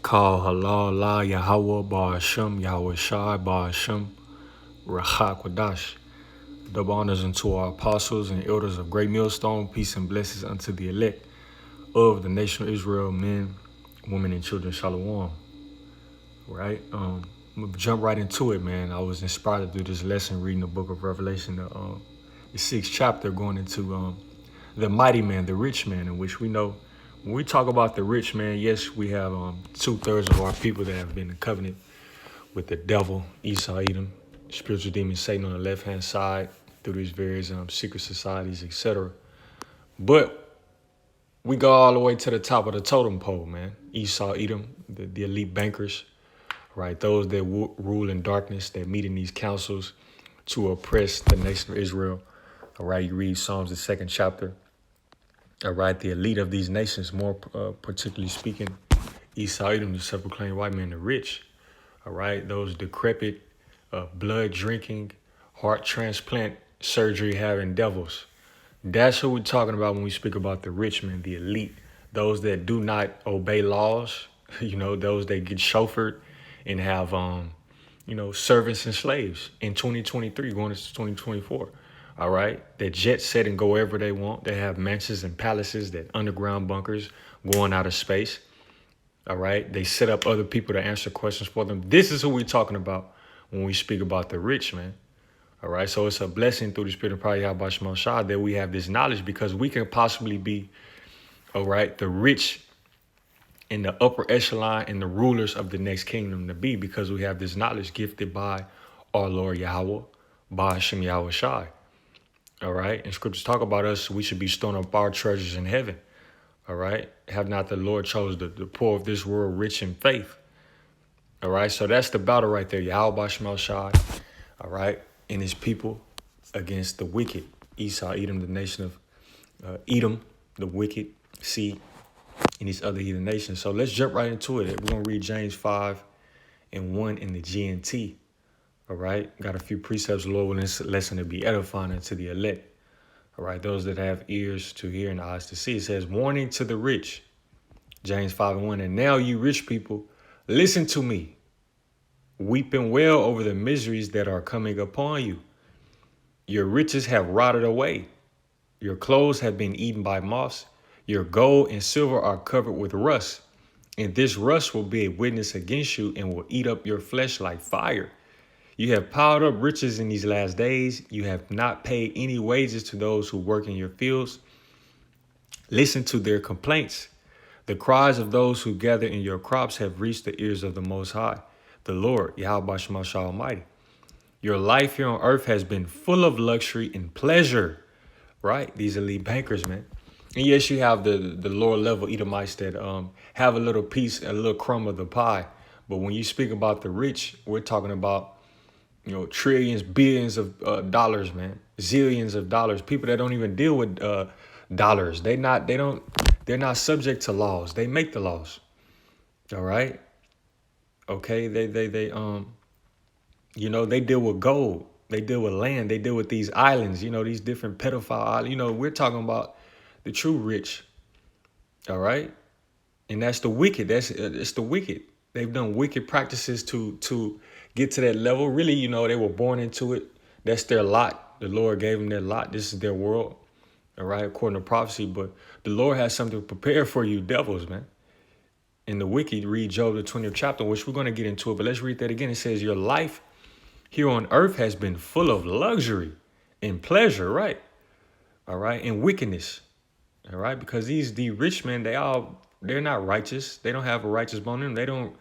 call halal la Yahawah Ba'asham YAHAWASHI Ba'asham rachaaw qadash. Double honors unto our apostles and elders of Great Millstone. Peace and blessings unto the elect of the nation of Israel, men, women, and children. Shalom. Right? I'm gonna jump right into it, man. I was inspired to do this lesson reading the book of Revelation, the sixth chapter, going into the mighty man, the rich man, in which we know when we talk about the rich man, yes, we have 2/3 of our people that have been in covenant with the devil, Esau, Edom, spiritual demon Satan on the left-hand side through these various secret societies, etc. But we go all the way to the top of the totem pole, man. Esau, Edom, the elite bankers, right? Those that rule in darkness, that meet in these councils to oppress the nation of Israel. All right, you read Psalms, the second chapter. All right, the elite of these nations, more particularly speaking, Esau, Edom, the self-proclaimed white man, the rich. All right, those decrepit, blood drinking, heart transplant surgery having devils. That's who we're talking about when we speak about the rich men, the elite, those that do not obey laws, those that get chauffeured and have, servants and slaves in 2023 going into 2024. All right, they jet set and go wherever they want. They have mansions and palaces, that underground bunkers going out of space. All right, they set up other people to answer questions for them. This is who we're talking about when we speak about the rich, man. All right, so it's a blessing through the Spirit of YAHAWASHI that we have this knowledge, because we can possibly be, all right, the rich in the upper echelon and the rulers of the next kingdom to be, because we have this knowledge gifted by our Lord Yahweh, Ba'asham YAHAWASHI. All right, and scriptures talk about us. We should be storing up our treasures in heaven. All right, have not the Lord chose the poor of this world rich in faith. All right, so that's the battle right there. YAHAWASHI, all right, and his people against the wicked. Esau, Edom, the nation of Edom, the wicked seed, and these other heathen nations. So let's jump right into it. We're going to read James 5:1 in the GNT. All right, got a few precepts, Lord, willing this lesson to be edifying unto the elect. All right, those that have ears to hear and eyes to see. It says, warning to the rich, James 5:1. And now you rich people, listen to me, weeping well over the miseries that are coming upon you. Your riches have rotted away. Your clothes have been eaten by moths. Your gold and silver are covered with rust. And this rust will be a witness against you and will eat up your flesh like fire. You have piled up riches in these last days. You have not paid any wages to those who work in your fields. Listen to their complaints. The cries of those who gather in your crops have reached the ears of the Most High, the Lord, YAHAWASHI Almighty. Your life here on earth has been full of luxury and pleasure, right? These elite bankers, man. And yes, you have the lower level Edomites that have a little piece, a little crumb of the pie. But when you speak about the rich, we're talking about, trillions, billions of dollars, man, zillions of dollars. People that don't even deal with dollars. They're not subject to laws. They make the laws. All right. Okay. They deal with gold. They deal with land. They deal with these islands, these different pedophile islands. We're talking about the true rich. All right. And that's the wicked. It's the wicked. They've done wicked practices to get to that level. Really, they were born into it. That's their lot. The Lord gave them their lot. This is their world. All right, according to prophecy. But the Lord has something prepared for you devils, man. In the wicked, read Job, the 20th chapter, which we're going to get into it. But let's read that again. It says, your life here on earth has been full of luxury and pleasure, right? All right, and wickedness. All right, because the rich men, they're not righteous. They don't have a righteous bone in them. They don't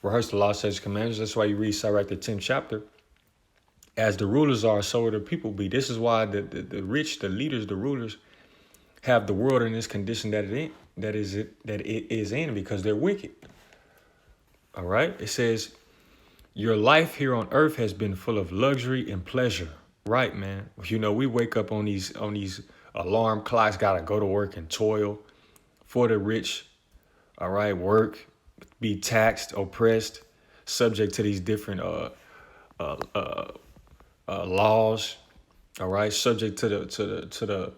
rehearse the law, statutes, commandments. That's why you read Sirach, the 10th chapter. As the rulers are, so will the people be. This is why the rich, the leaders, the rulers have the world in this condition that it is in, because they're wicked. All right. It says, your life here on earth has been full of luxury and pleasure. Right, man. We wake up on these alarm clocks, gotta go to work and toil for the rich. All right, work, be taxed, oppressed, subject to these different laws. All right, subject to the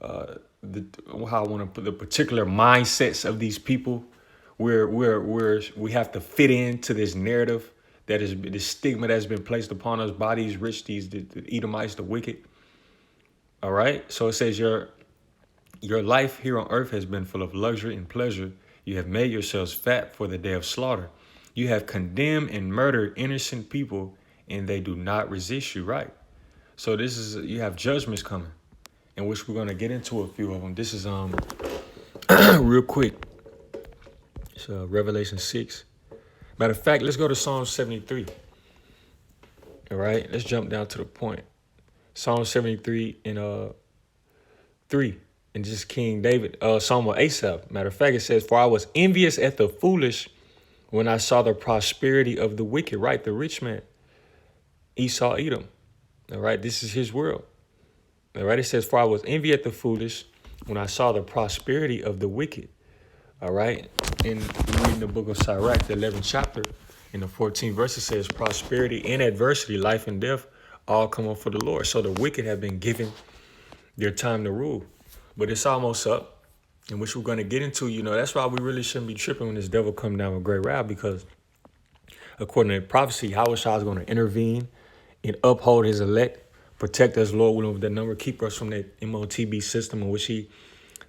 how I want to put the particular mindsets of these people We have to fit into this narrative that is this stigma that's been placed upon us by these rich, the Edomites, the wicked. All right. So it says your life here on earth has been full of luxury and pleasure. You have made yourselves fat for the day of slaughter. You have condemned and murdered innocent people, and they do not resist you. Right. So this is, you have judgments coming, in which we're going to get into a few of them. This is real quick. It's Revelation 6. Matter of fact, let's go to Psalm 73. All right, let's jump down to the point. Psalm 73 and 3. And just King David, Psalm of Asaph. Matter of fact, it says, "For I was envious at the foolish when I saw the prosperity of the wicked," right? The rich man, Esau, Edom. All right, this is his world. All right, it says, "For I was envious at the foolish when I saw the prosperity of the wicked." All right, and reading the book of Sirach, the 11th chapter, in the 14th verse, it says, "Prosperity and adversity, life and death, all come up for the Lord." So the wicked have been given their time to rule. But it's almost up, in which we're going to get into. That's why we really shouldn't be tripping when this devil come down with great wrath, because according to prophecy, YAHAWASHI is going to intervene and uphold his elect, protect us, Lord, willing, with that number, keep us from that MOTB system in which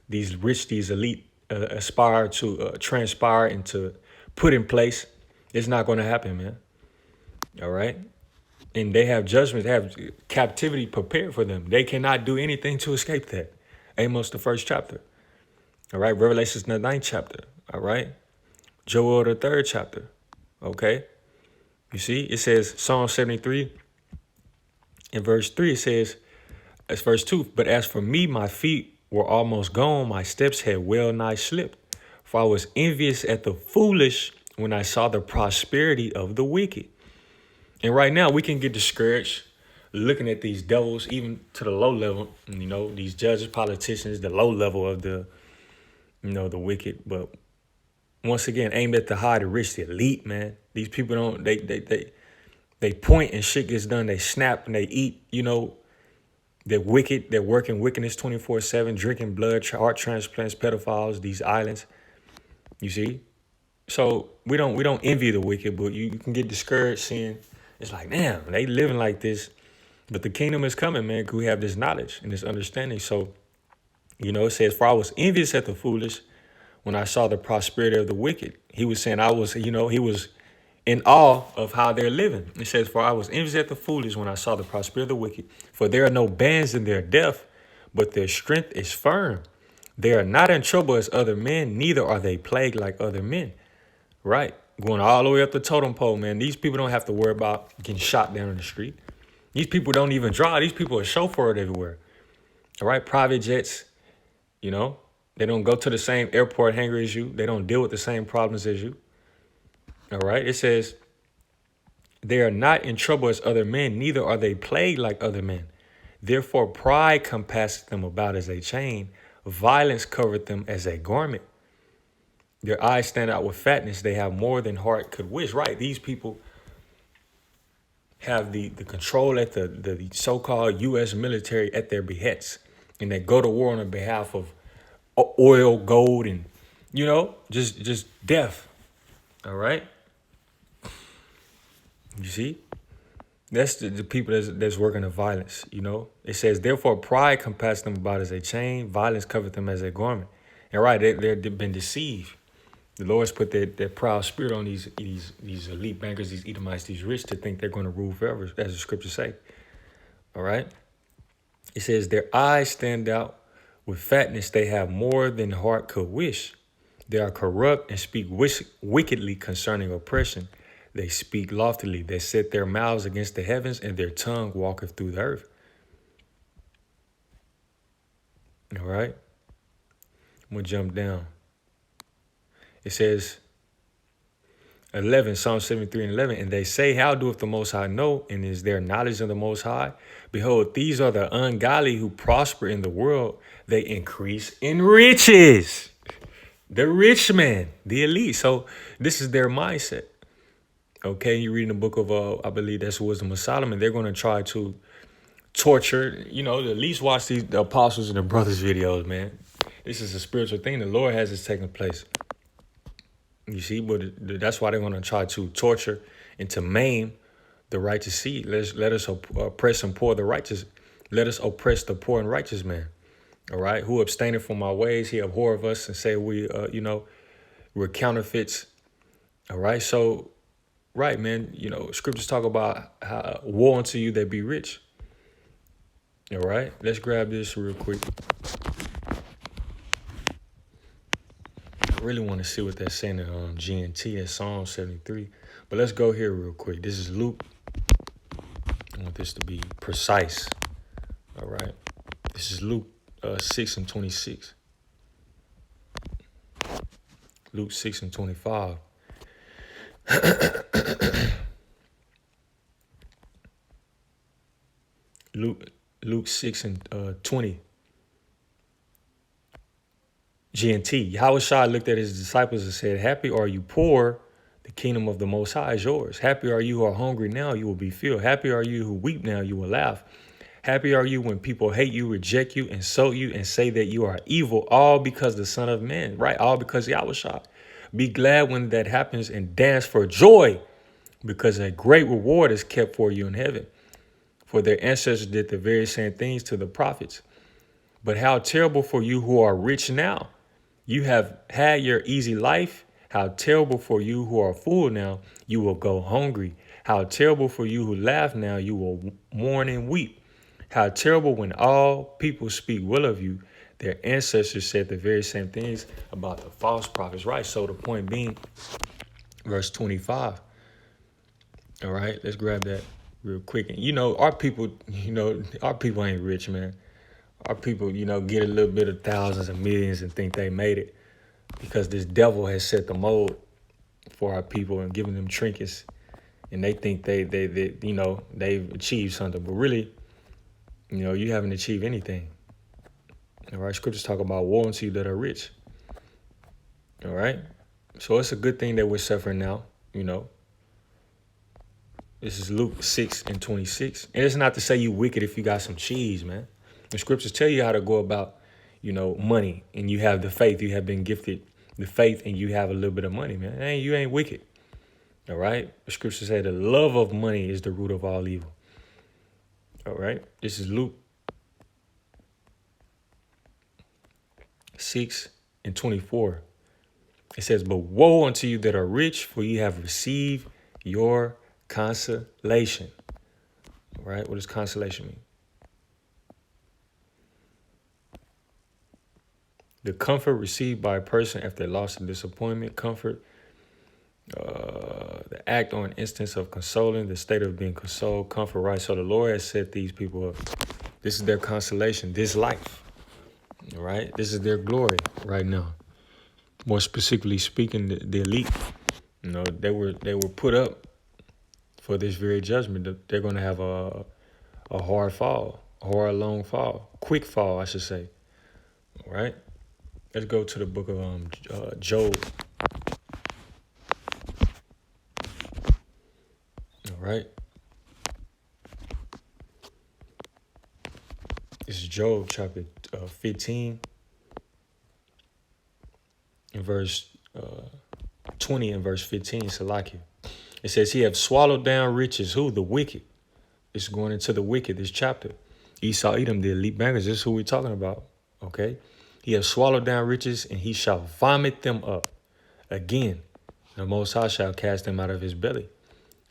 these rich, these elite aspire to transpire and to put in place. It's not going to happen, man. All right. And they have judgment, they have captivity prepared for them. They cannot do anything to escape that. Amos, the 1st chapter. All right. Revelations, the 9th chapter. All right. Joel, the 3rd chapter. Okay. You see, it says Psalm 73 in verse 3, it says, as verse 2, "But as for me, my feet were almost gone. My steps had well nigh slipped. For I was envious at the foolish when I saw the prosperity of the wicked." And right now we can get discouraged looking at these devils, even to the low level, these judges, politicians, the low level of the wicked. But once again, aimed at the high, the rich, the elite, man. These people don't, they point and shit gets done. They snap and they eat, they're wicked. They're working wickedness 24/7, drinking blood, heart transplants, pedophiles, these islands. You see? So we don't envy the wicked, but you can get discouraged seeing, it's like, damn, they living like this. But the kingdom is coming, man, because we have this knowledge and this understanding. So, it says, "For I was envious at the foolish when I saw the prosperity of the wicked." He was saying he was in awe of how they're living. It says, "For I was envious at the foolish when I saw the prosperity of the wicked. For there are no bands in their death, but their strength is firm. They are not in trouble as other men, neither are they plagued like other men." Right. Going all the way up the totem pole, man. These people don't have to worry about getting shot down in the street. These people don't even drive. These people are chauffeured everywhere. All right. Private jets, they don't go to the same airport hangar as you. They don't deal with the same problems as you. All right. It says, "They are not in trouble as other men, neither are they plagued like other men. Therefore, pride compasseth them about as a chain. Violence covered them as a garment. Their eyes stand out with fatness. They have more than heart could wish." Right. These people have the control at the so-called U.S. military at their behests. And they go to war on the behalf of oil, gold, and, just death. All right. You see? That's the people that's working the violence, It says, "Therefore, pride compassed them about as a chain. Violence covered them as a garment." And right, they've been deceived. The Lord's put that proud spirit on these elite bankers, these Edomites, these rich, to think they're going to rule forever, as the scriptures say. All right. It says, "Their eyes stand out with fatness. They have more than heart could wish. They are corrupt and speak wickedly concerning oppression. They speak loftily. They set their mouths against the heavens, and their tongue walketh through the earth." All right. I'm going to jump down. It says, 11, Psalm 73 and 11, "And they say, how doeth the Most High know? And is there knowledge of the Most High? Behold, these are the ungodly who prosper in the world. They increase in riches." The rich man, the elite. So this is their mindset. Okay, you read in the book of, I believe that's Wisdom of Solomon. They're going to try to torture, at least watch the apostles and the brothers videos, man. This is a spiritual thing. The Lord has this taking place. You see, but that's why they're going to try to torture and to maim the righteous seed. Let us oppress and poor the righteous. Let us oppress the poor and righteous man. All right, who abstaineth from our ways, he abhor of us and say we're counterfeits. All right, so right, man, scriptures talk about how woe unto you that be rich. All right, let's grab this real quick. I really want to see what that's saying in GNT at Psalm 73. But let's go here real quick. This is Luke. I want this to be precise. All right. This is Luke 6 and 26. Luke 6 and 25. Luke 6 and 20. GNT. YAHAWASHI looked at his disciples and said, happy are you poor, the kingdom of the Most High is yours. Happy are you who are hungry now, you will be filled. Happy are you who weep now, you will laugh. Happy are you when people hate you, reject you, insult you, and say that you are evil, all because the Son of Man, right? All because YAHAWASHI. Be glad when that happens and dance for joy, because a great reward is kept for you in heaven. For their ancestors did the very same things to the prophets. But how terrible for you who are rich now. You have had your easy life. How terrible for you who are full now. You will go hungry. How terrible for you who laugh now. You will mourn and weep. How terrible when all people speak well of you. Their ancestors said the very same things about the false prophets, right? So the point being, verse 25. All right, let's grab that real quick. And our people ain't rich, man. Our people, get a little bit of thousands and millions and think they made it because this devil has set the mold for our people and given them trinkets, and they think they've achieved something, but really, you haven't achieved anything. All right, scriptures talk about woe unto you that are rich. All right, so it's a good thing that we're suffering now. This is Luke 6 and 26, and it's not to say you wicked if you got some cheese, man. The scriptures tell you how to go about, money, and you have the faith. You have been gifted the faith, and you have a little bit of money, man. You ain't wicked. All right. The scriptures say the love of money is the root of all evil. All right. This is Luke 6 and 24. It says, but woe unto you that are rich, for ye have received your consolation. All right. What does consolation mean? The comfort received by a person after loss and disappointment, comfort, the act or an instance of consoling, the state of being consoled, comfort, right? So the Lord has set these people up. This is their consolation, this life, all right? This is their glory right now. More specifically speaking, the elite, they were put up for this very judgment. They're going to have a hard fall, a hard, long fall, quick fall, I should say, all right? Let's go to the book of Job. All right. This is Job chapter 15 and verse 20 and verse 15. Salakia. It says, he have swallowed down riches. Who? The wicked. It's going into the wicked, this chapter. Esau, Edom, the elite bankers. This is who we're talking about. Okay. He has swallowed down riches, and he shall vomit them up. Again, the Most High shall cast them out of his belly.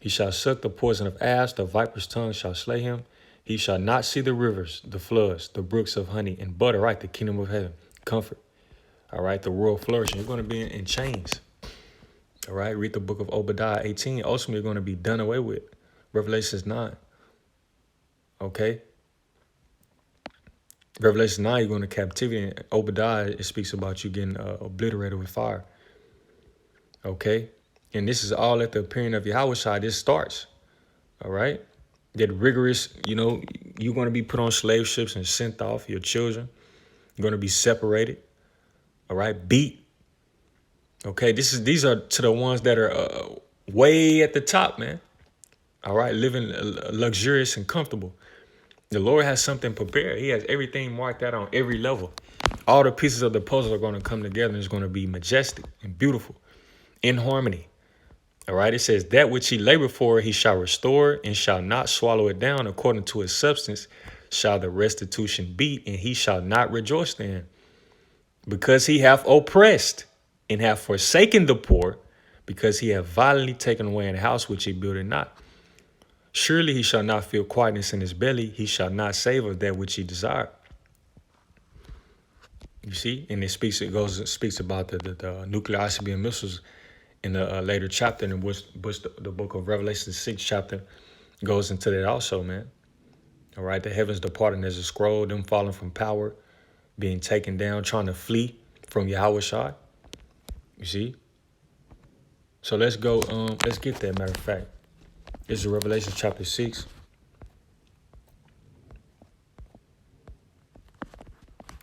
He shall suck the poison of asps, the viper's tongue shall slay him. He shall not see the rivers, the floods, the brooks of honey and butter, right? The kingdom of heaven, comfort. All right, the world flourishing. You're going to be in chains. All right, read the book of Obadiah 18. Ultimately, you're going to be done away with. Revelations 9. Okay. Revelation 9, you're going to captivity. And Obadiah, it speaks about you getting obliterated with fire. Okay. And this is all at the appearing of YAHAWASHI. This starts. All right. That rigorous, you're going to be put on slave ships and sent off. Your children. You're going to be separated. All right. Beat. Okay. These are to the ones that are way at the top, man. All right. Living luxurious and comfortable. The Lord has something prepared. He has everything marked out on every level. All the pieces of the puzzle are going to come together, and it's going to be majestic and beautiful. in harmony. All right. It says that which he labored for, he shall restore and shall not swallow it down according to his substance shall the restitution be, and he shall not rejoice therein. Because he hath oppressed and hath forsaken the poor, because he hath violently taken away an house which he builded not. Surely he shall not feel quietness in his belly, he shall not save of that which he desired. You see, and it speaks about the nuclear ICBM missiles in a later chapter, in which the book of Revelation, the 6th chapter, goes into that also, man. All right, the heavens departing as a scroll, them falling from power, being taken down, trying to flee from YAHAWASHI. You see? So let's go, let's get that, matter of fact. This is Revelation chapter 6.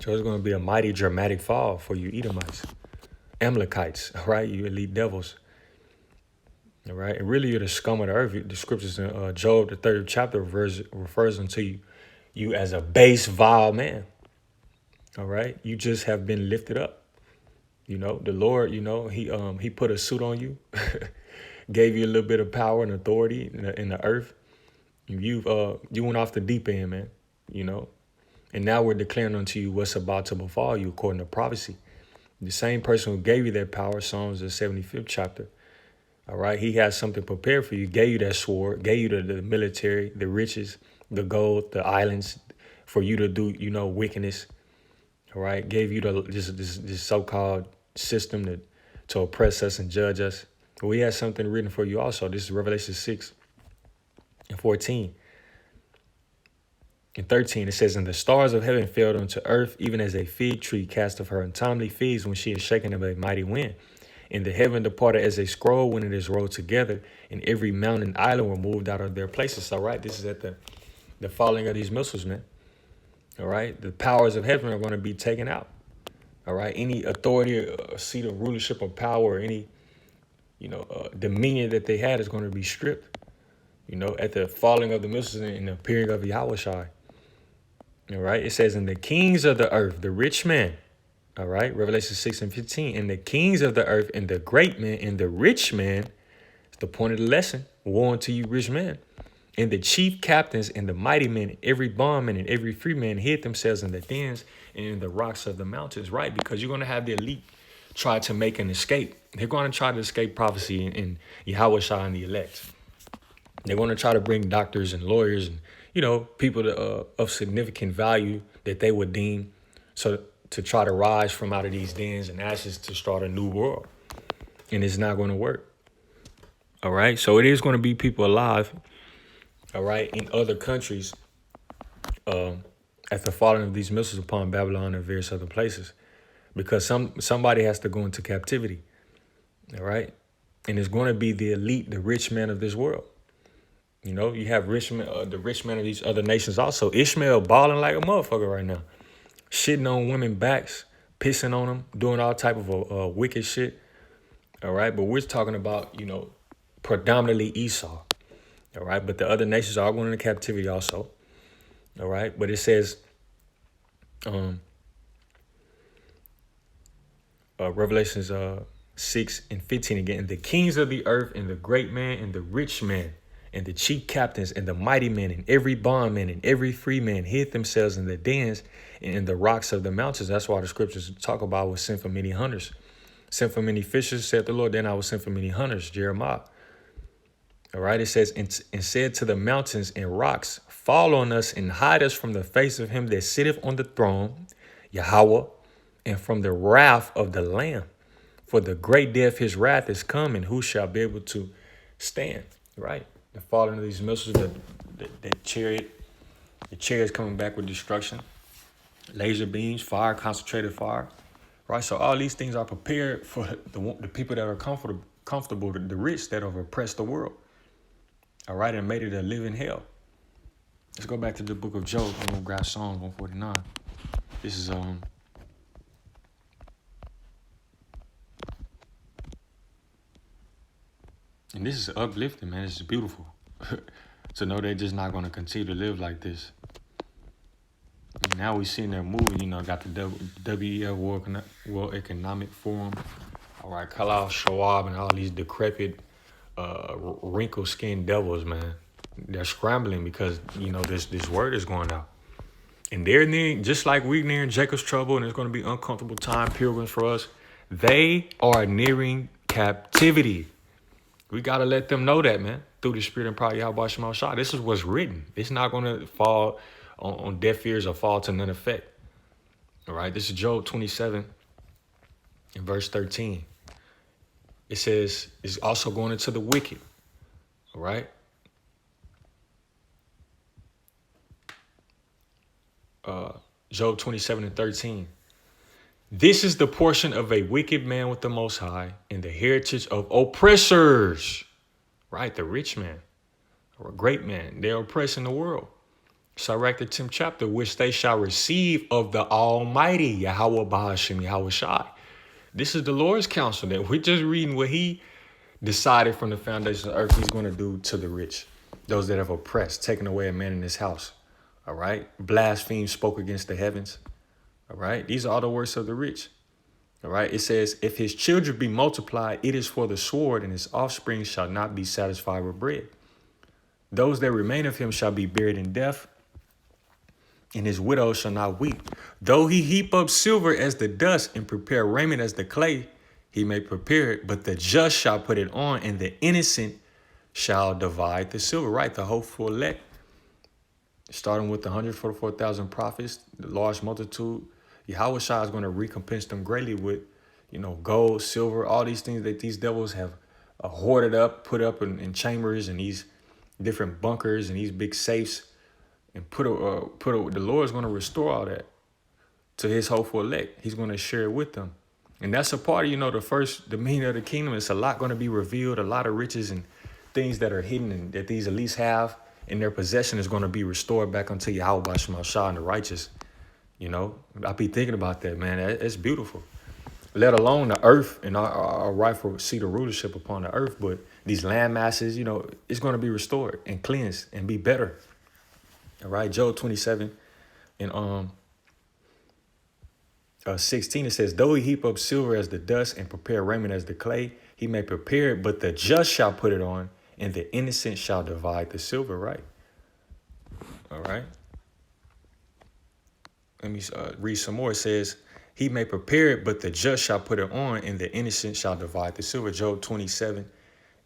So it's going to be a mighty dramatic fall for you Edomites, Amalekites, all right, you elite devils. All right, and really you're the scum of the earth. The scriptures in Job, the 3rd chapter, refers unto you as a base, vile man. All right, you just have been lifted up. You know, the Lord, you know, he put a suit on you, gave you a little bit of power and authority in the earth. You went off the deep end, man, you know. And now we're declaring unto you what's about to befall you according to prophecy. The same person who gave you that power, Psalms, the 75th chapter. All right, he has something prepared for you, gave you that sword, gave you the military, the riches, the gold, the islands for you to do, you know, wickedness. All right, gave you this so-called system to oppress us and judge us. But we have something written for you also. This is Revelation 6 and 14. In 13, it says, and the stars of heaven fell unto earth, even as a fig tree casteth her untimely figs when she is shaken of a mighty wind. And the heaven departed as a scroll when it is rolled together, and every mountain and island were moved out of their places. All right, this is at the falling of these missiles, man. All right, the powers of heaven are going to be taken out. All right, any authority, seat of rulership or power, or any, you know, dominion that they had is going to be stripped. You know, at the falling of the missiles and the appearing of YAHAWASHI. All right, it says, and the kings of the earth, the rich men, all right, Revelation 6 and 15, and the kings of the earth and the great men and the rich men, it's the point of the lesson, woe unto you rich men, and the chief captains and the mighty men, every bondman and every free man hid themselves in the dens and in the rocks of the mountains, right? Because you're going to have the elite try to make an escape. They're going to try to escape prophecy in YAHAWASHI and the elect. They're going to try to bring doctors and lawyers and, you know, people of significant value that they would deem so to try to rise from out of these dens and ashes to start a new world. And it's not going to work. All right. So it is going to be people alive. All right. In other countries at the falling of these missiles upon Babylon and various other places, because somebody has to go into captivity. All right. And it's going to be the elite, the rich men of this world. You know, you have the rich men of these other nations also. Ishmael balling like a motherfucker right now. Shitting on women backs, pissing on them, doing all type of wicked shit. All right. But we're talking about, you know, predominantly Esau. All right. But the other nations are going into captivity also. All right. But it says, Revelations 6 and 15 again, and the kings of the earth and the great man and the rich man and the chief captains and the mighty men and every bondman and every free man hid themselves in the dens and in the rocks of the mountains. That's why the scriptures talk about was sent for many hunters. Sent for many fishers, said the Lord, then I was sent for many hunters, Jeremiah. All right, it says, and said to the mountains and rocks, fall on us and hide us from the face of him that sitteth on the throne, Yahweh, and from the wrath of the Lamb. For the great day of his wrath is come, and who shall be able to stand? Right? The falling of these missiles, the chariots coming back with destruction, laser beams, fire, concentrated fire. Right? So all these things are prepared for the people that are comfortable, the rich that have oppressed the world. All right, and made it a living hell. Let's go back to the book of Job. I'm gonna grab Psalm 149. This is and this is uplifting, man. This is beautiful to know they're just not going to continue to live like this. And now we're seeing their movie, you know, got the WEF World Economic Forum All right, Kala Shawab and all these decrepit, wrinkle-skinned devils, man. They're scrambling because this word is going out, and they're near, just like we're nearing Jacob's trouble, and it's going to be uncomfortable time, pilgrims for us. They are nearing captivity. We got to let them know that, man, through the Spirit and power of YAHAWASHI. This is what's written. It's not going to fall on deaf ears or fall to none effect. All right, this is Job 27 in verse 13. It says, it's also going into the wicked. All right. Job 27 and 13. This is the portion of a wicked man with the Most High and the heritage of oppressors. Right, the rich man or a great man. They're oppressing the world. Sirach the 10th chapter, which they shall receive of the Almighty, Yahweh Bahashim Yahawashi. This is the Lord's counsel that we're just reading what he decided from the foundation of the earth he's going to do to the rich, those that have oppressed, taken away a man in his house. All right. Blaspheme, spoke against the heavens. All right. These are all the works of the rich. All right. It says, if his children be multiplied, it is for the sword, and his offspring shall not be satisfied with bread. Those that remain of him shall be buried in death, and his widow shall not weep. Though he heap up silver as the dust and prepare raiment as the clay, he may prepare it, but the just shall put it on, and the innocent shall divide the silver. Right, the hopeful elect, starting with the 144,000 prophets, the large multitude. YAHAWASHI is going to recompense them greatly with, gold, silver, all these things that these devils have hoarded up, put up in chambers and these different bunkers and these big safes, and the Lord's going to restore all that to his hopeful elect. He's going to share it with them. And that's a part of, the meaning of the kingdom. It's a lot going to be revealed, a lot of riches and things that are hidden and that these elites have in their possession is going to be restored back unto YAHAWASHI and the righteous. I be thinking about that, man. It's beautiful. Let alone the earth and our rightful seat of rulership upon the earth. But these land masses, it's going to be restored and cleansed and be better. All right, Job 27 and 16, it says, though he heap up silver as the dust and prepare raiment as the clay, he may prepare it, but the just shall put it on, and the innocent shall divide the silver. Right. All right. Let me read some more. It says, he may prepare it, but the just shall put it on, and the innocent shall divide the silver. Job 27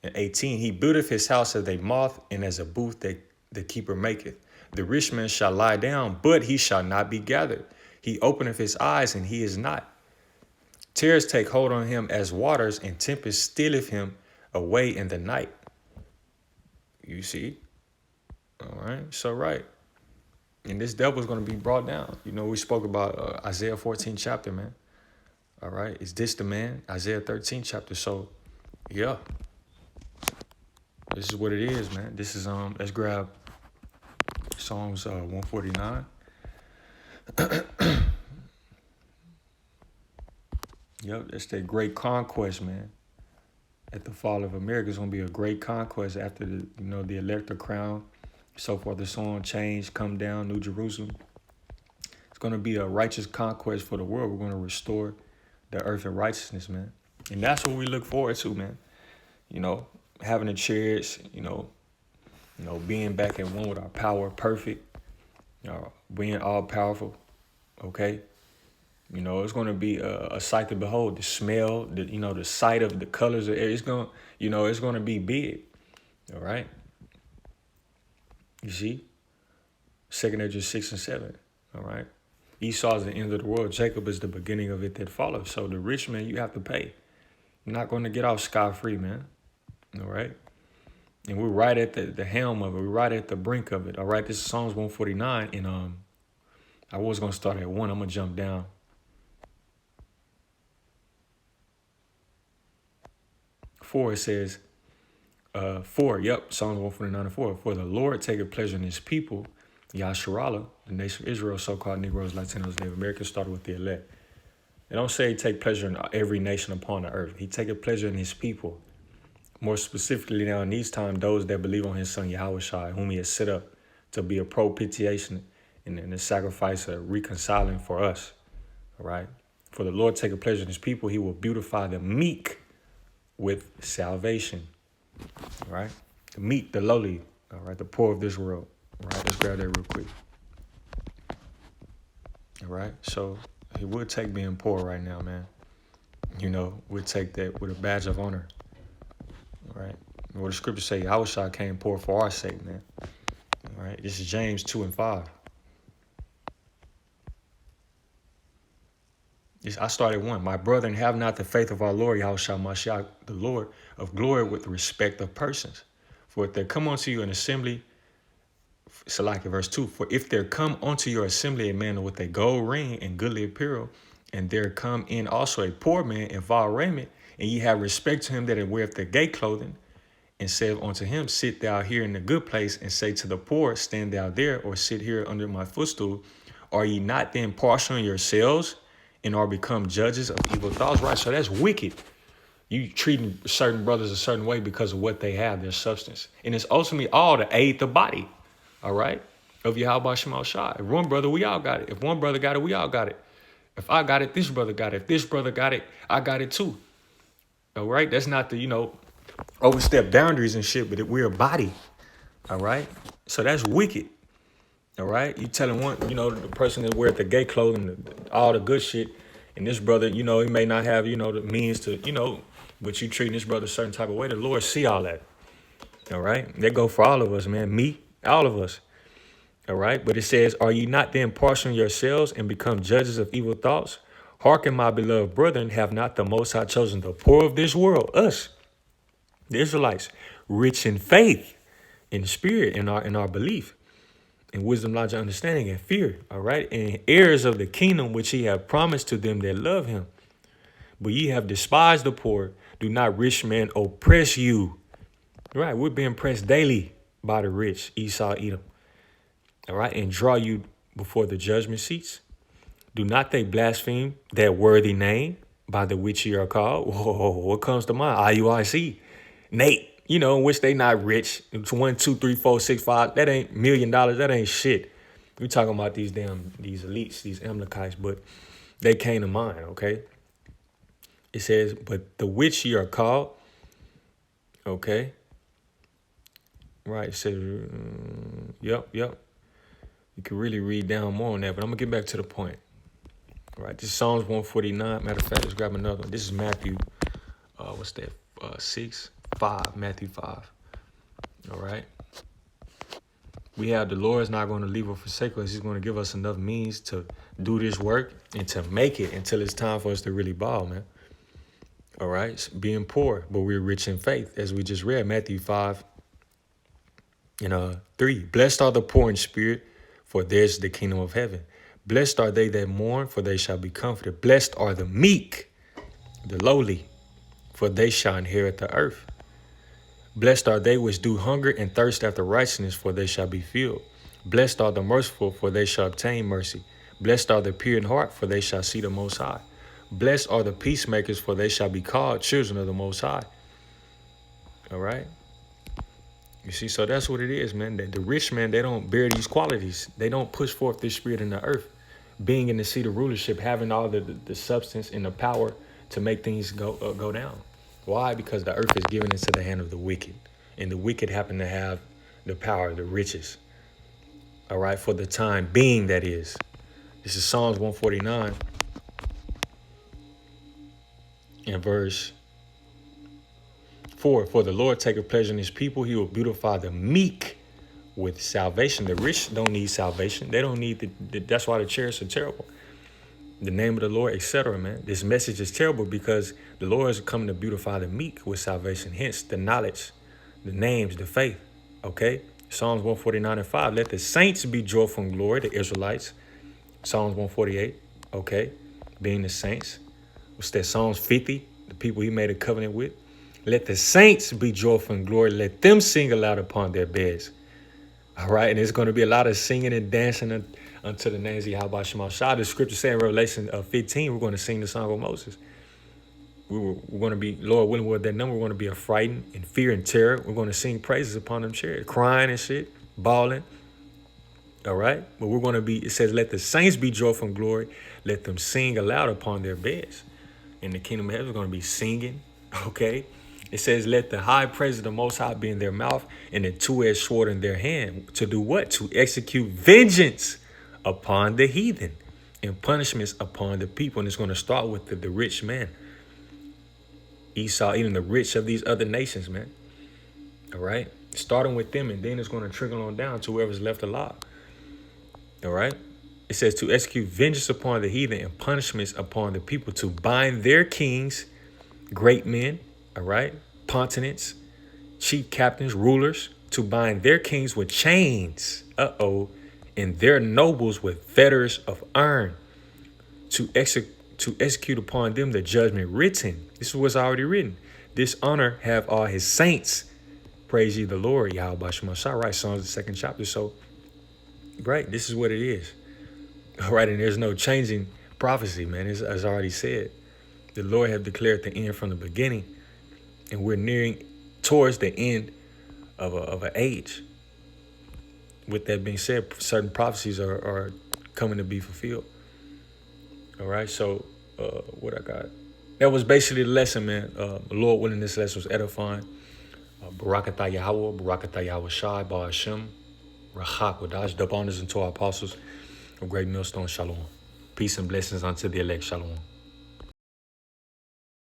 and 18, he buildeth his house as a moth, and as a booth that the keeper maketh. The rich man shall lie down, but he shall not be gathered. He openeth his eyes, and he is not. Terrors take hold on him as waters, and tempest stealeth him away in the night. You see? All right. So, right. And this devil is going to be brought down. We spoke about Isaiah 14 chapter, man. All right. Is this the man? Isaiah 13 chapter. So, yeah. This is what it is, man. This is, let's grab Psalms 149. Yep, that's that great conquest, man. At the fall of America, it's gonna be a great conquest after the elector crown, so forth and so on, change, come down, New Jerusalem. It's gonna be a righteous conquest for the world. We're gonna restore the earth in righteousness, man. And that's what we look forward to, man. Having the chariots, being back at one with our power, perfect, being all powerful, okay? It's going to be a sight to behold. The smell, the sight of the colors of air. It's going, it's going to be big. All right. You see, 2 Ezra 6 and 7. All right. Esau is the end of the world. Jacob is the beginning of it that follows. So the rich man, you have to pay. You're not going to get off scot-free, man. All right. And we're right at the helm of it. We're right at the brink of it. All right. This is Psalms 149. And I was going to start at 1. I'm going to jump down. 4, it says, 4, yep, Psalms 149 and 4. For the Lord taketh pleasure in his people, Yasharallah, the nation of Israel, so-called Negroes, Latinos, Native Americans, started with the elect. They don't say he take pleasure in every nation upon the earth. He taketh pleasure in his people. More specifically now in these times, those that believe on his son YAHAWASHI, whom he has set up to be a propitiation and a sacrifice of reconciling for us. All right. For the Lord taketh pleasure in his people. He will beautify the meek with salvation. All right. The meek, the lowly. All right. The poor of this world. All right. Let's grab that real quick. All right. So he would take being poor right now, man. You know, we'll take that with a badge of honor. All right. What the scriptures say, YAHAWASHI came poor for our sake, man. All right. This is James 2 and 5. I started 1. My brethren, have not the faith of our Lord, Yahushua Mashiach, the Lord of glory, with respect of persons. For if there come unto you an assembly, Salaki, verse 2, for if there come unto your assembly a man with a gold ring and goodly apparel, and there come in also a poor man in vile raiment, and ye have respect to him that weareth the gay clothing, and said unto him, sit thou here in the good place, and say to the poor, stand thou there, or sit here under my footstool, are ye not then partial in yourselves, and are become judges of evil thoughts? Right, so that's wicked. You treating certain brothers a certain way because of what they have, their substance. And it's ultimately all to aid the body, all right, of Yahweh Shema Shai. If one brother, we all got it. If one brother got it, we all got it. If I got it, this brother got it. If this brother got it, I got it too. All right, that's not the, overstep boundaries and shit, but we're a body, all right? So that's wicked. All right, you telling one, the person that wears the gay clothing, all the good shit, and this brother, he may not have, the means to, but you treating this brother a certain type of way. The Lord see all that. All right, that go for all of us, man. Me, all of us. All right, but it says, are ye not then partial in yourselves and become judges of evil thoughts? Hearken, my beloved brethren, have not the Most High chosen the poor of this world, us, the Israelites, rich in faith, in spirit, in our belief, and wisdom, logic, understanding, and fear, all right? And heirs of the kingdom which he have promised to them that love him. But ye have despised the poor. Do not rich men oppress you. Right, we're being pressed daily by the rich, Esau, Edom. All right, and draw you before the judgment seats. Do not they blaspheme that worthy name by the which ye are called? Whoa, what comes to mind? IUIC, Nate. In which they not rich. It's 1, 2, 3, 4, 6, 5. That ain't $1 million. That ain't shit. We talking about these elites, these Amalekites, but they came to mind, okay? It says, but the which ye are called, okay? Right, it says, yep. You can really read down more on that, but I'm going to get back to the point. All right, this is Psalms 149. Matter of fact, let's grab another one. This is Matthew, 5, Matthew 5. All right. We have the Lord is not going to leave or forsake us. He's going to give us enough means to do this work and to make it until it's time for us to really ball, man. All right. So being poor, but we're rich in faith, as we just read, Matthew 5 and 3. Blessed are the poor in spirit, for theirs is the kingdom of heaven. Blessed are they that mourn, for they shall be comforted. Blessed are the meek, the lowly, for they shall inherit the earth. Blessed are they which do hunger and thirst after righteousness, for they shall be filled. Blessed are the merciful, for they shall obtain mercy. Blessed are the pure in heart, for they shall see the Most High. Blessed are the peacemakers, for they shall be called children of the Most High. All right? You see, so that's what it is, man. The rich man, they don't bear these qualities. They don't push forth this spirit in the earth. Being in the seat of rulership, having all the substance and the power to make things go down. Why? Because the earth is given into the hand of the wicked. And the wicked happen to have the power, the riches. All right, for the time being, that is. This is Psalms 149 and verse 4. For the Lord taketh pleasure in his people. He will beautify the meek with salvation. The rich don't need salvation. They don't need that's why the chairs are terrible. The name of the Lord, etc., man. This message is terrible because the Lord is coming to beautify the meek with salvation. Hence, the knowledge, the names, the faith, okay? Psalms 149 and 5. Let the saints be joyful in glory, the Israelites. Psalms 148, okay? Being the saints. What's that? Psalms 50, the people he made a covenant with. Let the saints be joyful in glory. Let them sing aloud upon their beds. All right? And there's going to be a lot of singing and dancing unto the names of Yahweh Shema Shah. The scripture saying in Revelation 15, we're going to sing the song of Moses. We're going to be, Lord willing, with that number, we're going to be affrighted in fear and terror. We're going to sing praises upon them chariots, crying and shit, bawling. All right. But we're going to be, it says, let the saints be joyful in glory. Let them sing aloud upon their beds. In the kingdom of heaven, we're going to be singing. Okay. It says, let the high praise of the Most High be in their mouth and a two-edged sword in their hand. To do what? To execute vengeance upon the heathen and punishments upon the people. And it's going to start with the rich man. Esau, even the rich of these other nations, man. All right. Starting with them, and then it's going to trickle on down to whoever's left alive. All right. It says to execute vengeance upon the heathen and punishments upon the people, to bind their kings, great men, all right, pontiffs, chief captains, rulers, to bind their kings with chains, and their nobles with fetters of iron, to execute upon them the judgment written. This is what's already written. This honor have all his saints. Praise ye the Lord, YAHAWASHI, right? Psalms, the 2nd chapter. So, right, this is what it is. All right, and there's no changing prophecy, man. As already said, the Lord have declared the end from the beginning, and we're nearing towards the end of an age. With that being said, certain prophecies are coming to be fulfilled. All right, so what I got? That was basically the lesson, man. Lord willing, this lesson was edifying. Barakatah Yahawah, Barakatah YAHAWASHI, Ba'ashem, rachaaw, qadash, double honors unto our apostles of Great Millstone. Shalom. Peace and blessings unto the elect. Shalom.